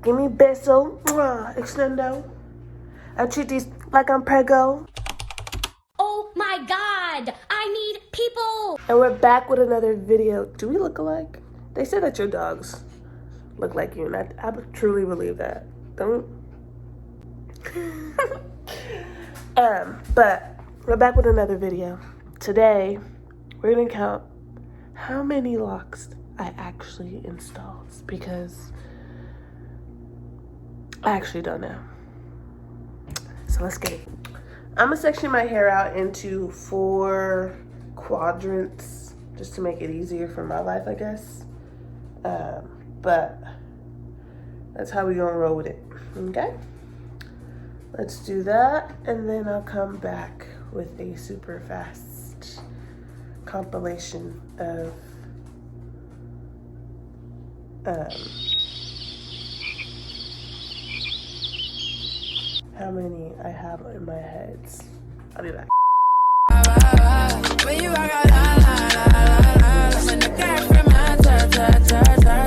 Give me beso. Mwah. Extendo. I treat these like I'm prego. Oh my God, I need people. And we're back with another video. Do we look alike? They say that your dogs look like you, and I truly believe that. Don't. But we're back with another video. Today, we're gonna count how many locks I actually installed, because I actually don't know. So let's get it. I'm gonna section my hair out into 4 quadrants just to make it easier for my life, I guess. But that's how we gonna roll with it, okay? Let's do that, and then I'll come back with a super fast compilation of how many I have in my heads. I'll be back.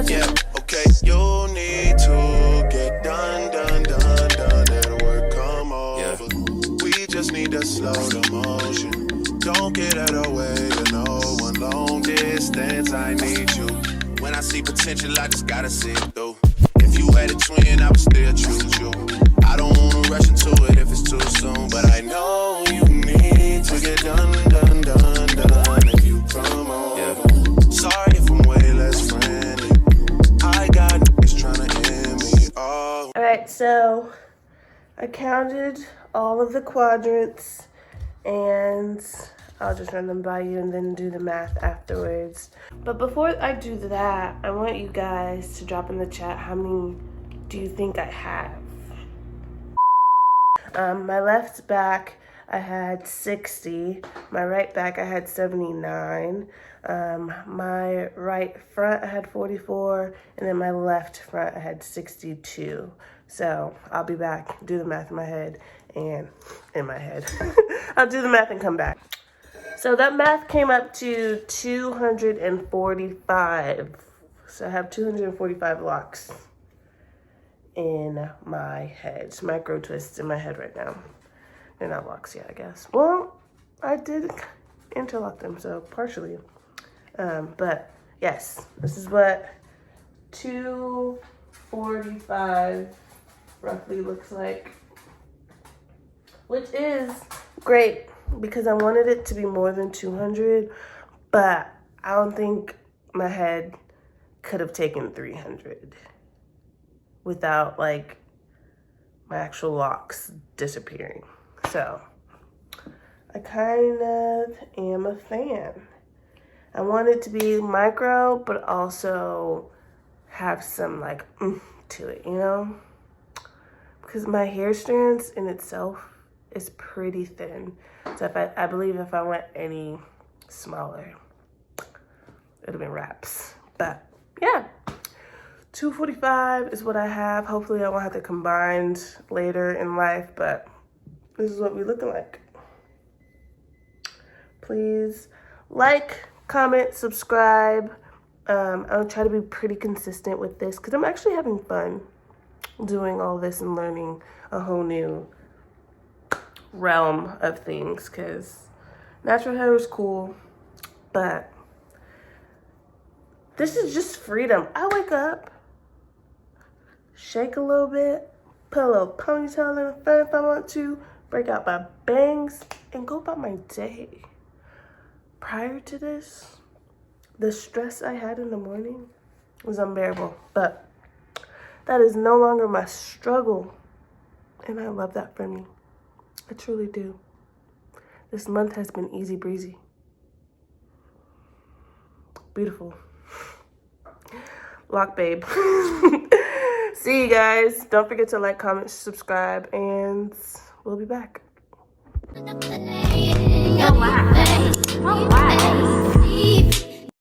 Yeah, okay, you need to get done. That'll work, come over. We just need to slow the motion. Don't get out of way to no one. Long distance, I need you. When I see potential, I just gotta see it through. If you had a twin, I would still choose you. I don't wanna rush into it if it's too soon, but I know you need to get done. If you come over, sorry if I'm way less friendly. I got niggas trying to end me off. All right, so I counted all of the quadrants, and I'll just run them by you and then do the math afterwards. But before I do that, I want you guys to drop in the chat how many do you think I have. My left back, I had 60. My right back, I had 79. My right front, I had 44. And then my left front, I had 62. So I'll be back, do the math in my head and in my head. I'll do the math and come back. So that math came up to 245. So I have 245 locks in my head. It's micro twists in my head right now. They're not locks yet, I guess. Well, I did interlock them, so partially. But yes, this is what 245 roughly looks like, which is great because I wanted it to be more than 200, but I don't think my head could have taken 300 without like my actual locks disappearing. So I kind of am a fan. I want it to be micro, but also have some like to it, you know? Because my hair strands in itself is pretty thin. So if I believe if I went any smaller, it'd have been wraps. But yeah, 245 is what I have. Hopefully I won't have to combine later in life, but this is what we're looking like. Please like, comment, subscribe. I'll try to be pretty consistent with this because I'm actually having fun doing all this and learning a whole new realm of things, because natural hair is cool, but this is just freedom. I wake up, shake a little bit, put a little ponytail in the front if I want to, break out my bangs, and go about my day. Prior to this, the stress I had in the morning was unbearable, but that is no longer my struggle, and I love that for me. I truly do. This month has been easy breezy. Beautiful. Lock babe. See you guys. Don't forget to like, comment, subscribe, and we'll be back. No lie.